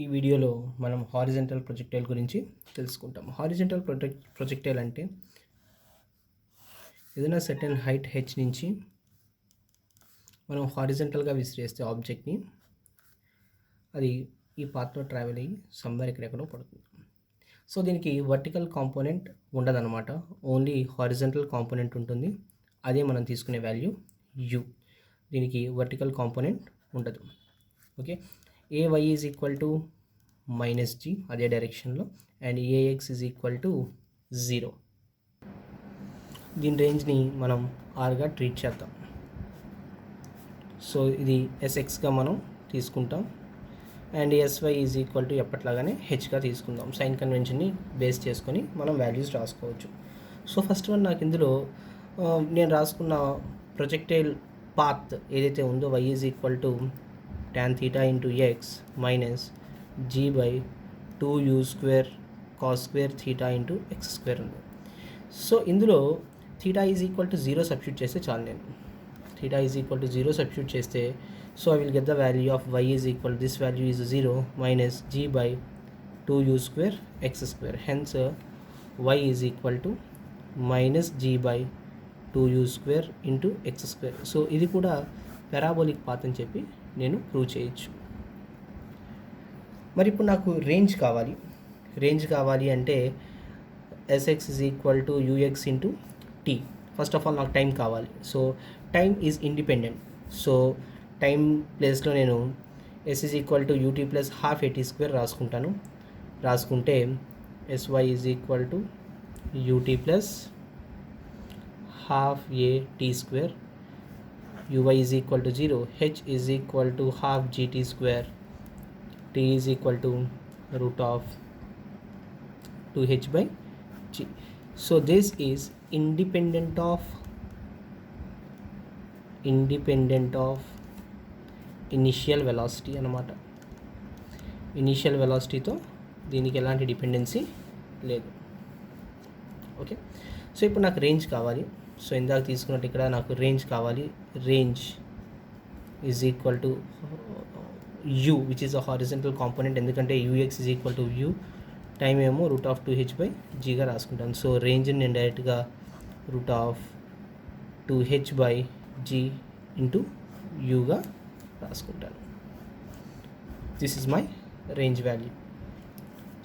ఈ వీడియోలో మనం హారిజంటల్ ప్రొజెక్టైల్ గురించి తెలుసుకుంటాం. హారిజంటల్ ప్రొజెక్టైల్ అంటే ఏదైనా సర్టెన్ హైట్ హెచ్ నుంచి మనం హారిజంటల్గా విసిరేస్తే ఆబ్జెక్ట్ని అది ఈ పాత్లో ట్రావెల్ అయ్యి సమ్వేర్ ఎక్కడెక్కడో పడుతుంది. సో దీనికి వర్టికల్ కాంపోనెంట్ ఉండదన్నమాట, ఓన్లీ హారిజంటల్ కాంపోనెంట్ ఉంటుంది. అదే మనం తీసుకునే వాల్యూ యు. దీనికి వర్టికల్ కాంపోనెంట్ ఉండదు. Okay, ay is equal to -g అదే డైరెక్షన్లో, and ax is equal to 0. దీని రేంజ్ని మనం ఆర్గా ట్రీట్ చేద్దాం. సో ఇది ఎస్ఎక్స్గా మనం తీసుకుంటాం, and s y is equal to ఎప్పట్లాగానే హెచ్గా తీసుకుందాం. సైన్ కన్వెన్షన్ని బేస్ చేసుకొని మనం వాల్యూస్ రాసుకోవచ్చు. సో ఫస్ట్ వన్ నాకు ఇందులో నేను రాసుకున్న ప్రొజెక్టైల్ పాత్ ఏదైతే ఉందో y is equal to tan theta into x minus g by 2u square cos square theta into x square ఉంది. సో ఇందులో theta is equal to 0 substitute చేస్తే చాలు. నేను theta is equal to 0 substitute చేస్తే so I will get the value of y is equal this value is 0 minus g by 2u square x square. Hence y is equal to minus g by 2u square into x square. So ఇది కూడా parabolic path అని చెప్పి నేను prove చేయొచ్చు. మరి ఇప్పుడు నాకు range కావాలి అంటే SX is equal to UX into T. First of all నాకు టైం కావాలి. So time is independent. So time ప్లేస్లో నేను S is equal to UT plus half AT square రాసుకుంటే SY is equal to UT plus half AT square, uy is equal to 0, h is equal to half gt square, t is equal to root of 2h by g. So this is independent of initial velocity అన్నమాట. Initial వెలాసిటీతో దీనికి ఎలాంటి dependency లేదు. Okay, so ఇప్పుడు నాకు range కావాలి. So ఇందాక తీసుకున్నట్టు ఇక్కడ నాకు రేంజ్ కావాలి. Range is equal to u which is a horizontal component, ఎందుకంటే u x is equal to u, time ఏమో రూట్ ఆఫ్ 2h బై జీగా రాసుకుంటాను. సో రేంజ్ని నేను డైరెక్ట్గా root of 2h by G into యూగా రాసుకుంటాను. This is my range value.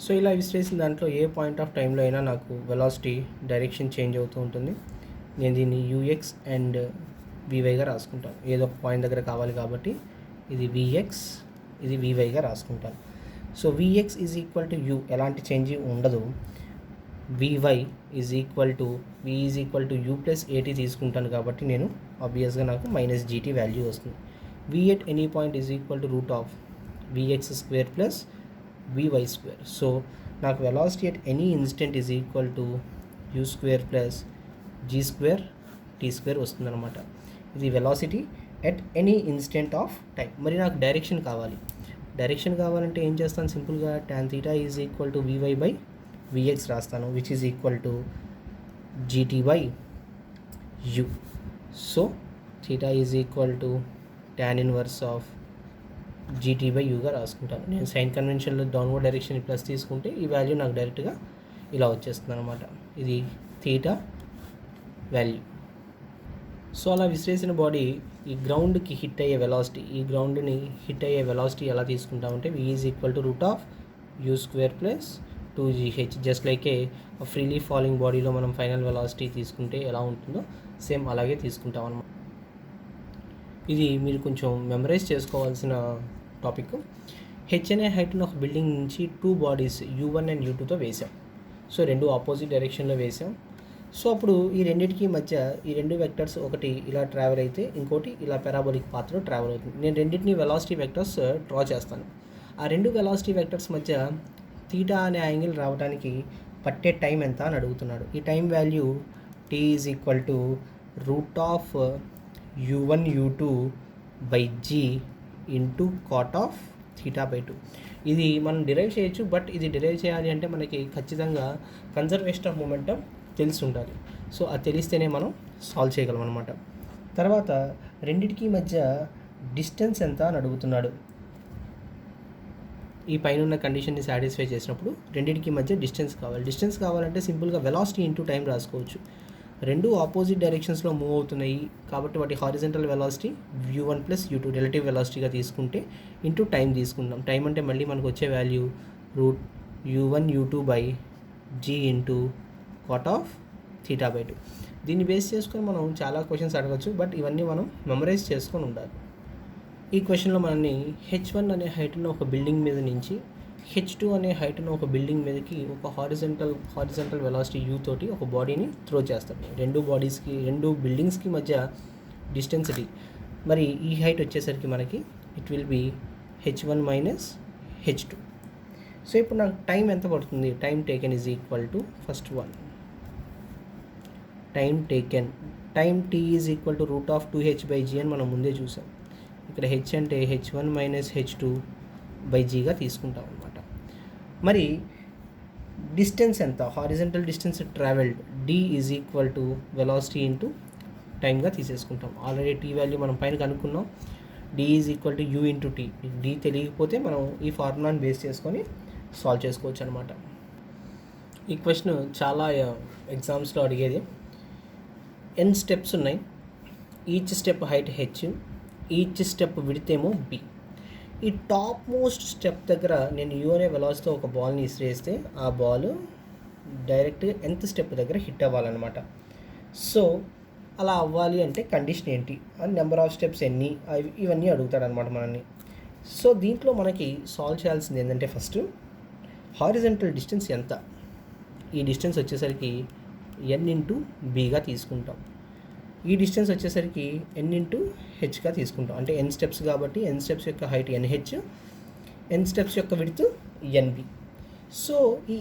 So ఇలా విసిరేసిన దాంట్లో ఏ పాయింట్ ఆఫ్ టైంలో అయినా నాకు వెలాసిటీ డైరెక్షన్ చేంజ్ అవుతూ ఉంటుంది. నేను దీన్ని యూఎక్స్ అండ్ వివైగా రాసుకుంటాను. ఏదో ఒక పాయింట్ దగ్గర కావాలి కాబట్టి ఇది విఎక్స్, ఇది వివైగా రాసుకుంటాను. So VX is equal to U, ఎలాంటి చేంజ్ ఉండదు. VY is equal to V is equal to U plus AT తీసుకుంటాను కాబట్టి నేను ఆబ్వియస్గా నాకు మైనస్ జీటీ వాల్యూ వస్తుంది. V at any point is equal to root of v x square plus v y square. So నాకు velocity at any instant is equal to u square plus g square t square వస్తుందన్నమాట. ఇది velocity at any instant of time. మరి నాకు direction కావాలంటే ఏం చేస్తాను, సింపుల్గా tan theta is equal to v y by v x రాస్తాను, which is equal to g t by u. So theta is equal to tan inverse of g t by యూగా రాసుకుంటాను. నేను సైన్ కన్వెన్షన్లో డౌన్వర్డ్ డైరెక్షన్ ప్లస్ తీసుకుంటే ఈ వాల్యూ నాకు డైరెక్ట్గా ఇలా వచ్చేస్తుంది అనమాట. ఇది థీటా వాల్యూ. సో అలా విసిరేసిన బాడీ ఈ గ్రౌండ్ని హిట్ అయ్యే వెలాసిటీ ఎలా తీసుకుంటామంటే v is equal to root of you square plus 2gh. Just like A freely falling బాడీలో మనం ఫైనల్ వెలాసిటీ తీసుకుంటే ఎలా ఉంటుందో సేమ్ అలాగే తీసుకుంటాం అన్నమాట. ఇది మీరు కొంచెం మెమరైజ్ చేసుకోవాల్సిన టాపిక్. హెచ్ అనే హైట్ను ఒక బిల్డింగ్ నుంచి 2 బాడీస్ u1 అండ్ u2తో వేసాం. సో రెండు ఆపోజిట్ డైరెక్షన్లో వేసాం. సో అప్పుడు ఈ రెండింటికి మధ్య ఈ రెండు వెక్టర్స్, ఒకటి ఇలా ట్రావెల్ అయితే ఇంకోటి ఇలా పారాబోలిక్ పాత్లో ట్రావెల్ అవుతుంది. నేను రెండింటిని వెలాసిటీ వెక్టర్స్ డ్రా చేస్తాను. ఆ రెండు వెలాసిటీ వెక్టర్స్ మధ్య థీటా అనే యాంగిల్ రావడానికి పట్టే టైం ఎంత అని అడుగుతున్నాడు. ఈ time value T is equal to root of u1 u2 by G into cot of theta by 2. ఇది మనం డిరైవ్ చేయొచ్చు, బట్ ఇది డిరైవ్ చేయాలి అంటే మనకి ఖచ్చితంగా కన్జర్వేషన్ ఆఫ్ మొమెంటం తెలిసి ఉండాలి. సో అది తెలిస్తేనే మనం సాల్వ్ చేయగలం అనమాట. తర్వాత రెండిటికి మధ్య డిస్టెన్స్ ఎంత అని అడుగుతున్నాడు. ఈ పైన ఉన్న కండిషన్ని సాటిస్ఫై చేసినప్పుడు రెండింటికి మధ్య డిస్టెన్స్ కావాలి. డిస్టెన్స్ కావాలంటే సింపుల్గా వెలాసిటీ ఇంటూ టైం రాసుకోవచ్చు. రెండు ఆపోజిట్ డైరెక్షన్స్లో మూవ్ అవుతున్నాయి కాబట్టి వాటి horizontal velocity u1 plus u2 relative వెలాసిటీగా తీసుకుంటే ఇంటూ టైం తీసుకుంటాం. టైం అంటే మళ్ళీ మనకు వచ్చే value root u1 u2 by g into cot of θ/2. దీన్ని బేస్ చేసుకొని మనం చాలా క్వశ్చన్స్ అడగచ్చు, బట్ ఇవన్నీ మనం మెమరైజ్ చేసుకొని ఉండాలి. ఈ క్వశ్చన్లో మనల్ని h1 అనే హైట్ ఉన్న ఒక బిల్డింగ్ మీద నుంచి h2 అనే హైట్ ఉన్న ఒక బిల్డింగ్ మీదకి ఒక హారిజంటల్ వెలాసిటీ u తోటి ఒక బాడీని త్రో చేస్తాడు. రెండు బిల్డింగ్స్కి మధ్య డిస్టెన్స్ d. మరి ఈ హైట్ వచ్చేసరికి మనకి it will be h1 minus h2. So ఇప్పుడు నాకు టైం ఎంత పడుతుంది? Time taken is equal to first one time t is equal to root of 2h/g అని మనం ముందే చూసాం. ఇక్కడ h అంటే h1 మైనస్ h2 బై జీగా తీసుకుంటాం అనమాట. మరి డిస్టెన్స్ ఎంత? Horizontal distance travelled d is equal to velocity into టైమ్గా తీసేసుకుంటాం. ఆల్రెడీ t వాల్యూ మనం పైన కనుక్కున్నాం. d is equal to u into t. d తెలియకపోతే మనం ఈ ఫార్ములాని బేస్ చేసుకొని సాల్వ్ చేసుకోవచ్చు అనమాట. ఈ క్వశ్చన్ చాలా ఎగ్జామ్స్లో అడిగేది. n స్టెప్స్ ఉన్నాయి. Each step height h, each step width ఏమో b. ఈ టాప్ మోస్ట్ స్టెప్ దగ్గర నేను u అనే వెలాసిటీతో ఒక బాల్ని ఇసిరేస్తే ఆ బాల్ డైరెక్ట్గా nth స్టెప్ దగ్గర హిట్ అవ్వాలన్నమాట. సో అలా అవ్వాలి అంటే కండిషన్ ఏంటి అని నెంబర్ ఆఫ్ స్టెప్స్ ఎన్ని ఇవన్నీ అడుగుతాడనమాట మనల్ని. సో దీంట్లో మనకి సాల్వ్ చేయాల్సింది ఏంటంటే ఫస్ట్ హారిజంటల్ డిస్టెన్స్ ఎంత. ఈ డిస్టెన్స్ వచ్చేసరికి n ఇంటూ bగా తీసుకుంటాం. ఈ డిస్టెన్స్ వచ్చేసరికి n ఇంటూ హెచ్గా తీసుకుంటాం. అంటే n స్టెప్స్ కాబట్టి n స్టెప్స్ యొక్క హైట్ nh, n స్టెప్స్ యొక్క విడ్త్ nb. సో ఈ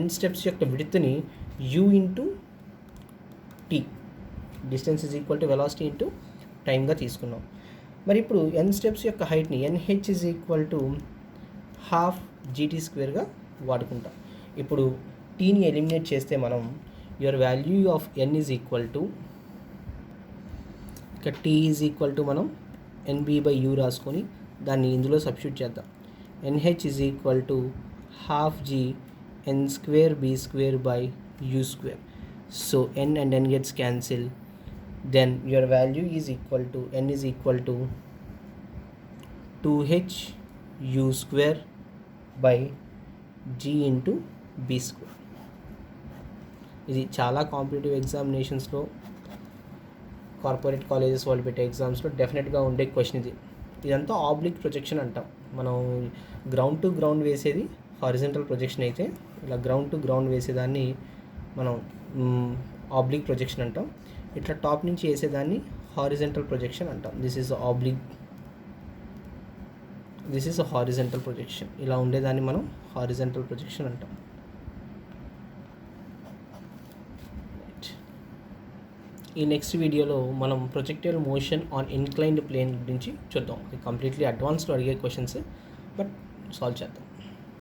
n స్టెప్స్ యొక్క విడ్త్ని u into t, distance is equal to velocity into టైమ్గా తీసుకున్నాం. మరి ఇప్పుడు n స్టెప్స్ యొక్క హైట్ని nh is equal to half GT² వాడుకుంటాం. ఇప్పుడు టీని ఎలిమినేట్ చేస్తే మనం your value of n is equal to, ఇక t ఈజ్ ఈక్వల్ టు మనం nb/u రాసుకొని దాన్ని ఇందులో సబ్స్టిట్యూట్ చేద్దాం. nh is equal to half g n²b²/u². So n and n gets cancelled. Then your value is equal to n is equal to 2h/u²/g into b². ఇది చాలా competitive ఎగ్జామినేషన్స్లో, corporate colleges వాళ్ళు పెట్టే ఎగ్జామ్స్లో డెఫినెట్గా ఉండే క్వశ్చన్ ఇది. ఇదంతా ఆబ్లిక్ ప్రొజెక్షన్ అంటాం. మనం గ్రౌండ్ టు గ్రౌండ్ వేసేది హారిజంటల్ ప్రొజెక్షన్ అయితే, ఇలా గ్రౌండ్ టు గ్రౌండ్ వేసేదాన్ని మనం ఆబ్లిక్ ప్రొజెక్షన్ అంటాం. ఇట్లా టాప్ నుంచి వేసేదాన్ని హారిజంటల్ ప్రొజెక్షన్ అంటాం. This is horizontal projection. ఇలా ఉండేదాన్ని మనం హారిజంటల్ ప్రొజెక్షన్ అంటాం. ఈ నెక్స్ట్ వీడియోలో మనం projectile motion on inclined plane గురించి చూద్దాం. కంప్లీట్లీ అడ్వాన్స్లో అడిగే క్వశ్చన్స్, బట్ సాల్వ్ చేద్దాం.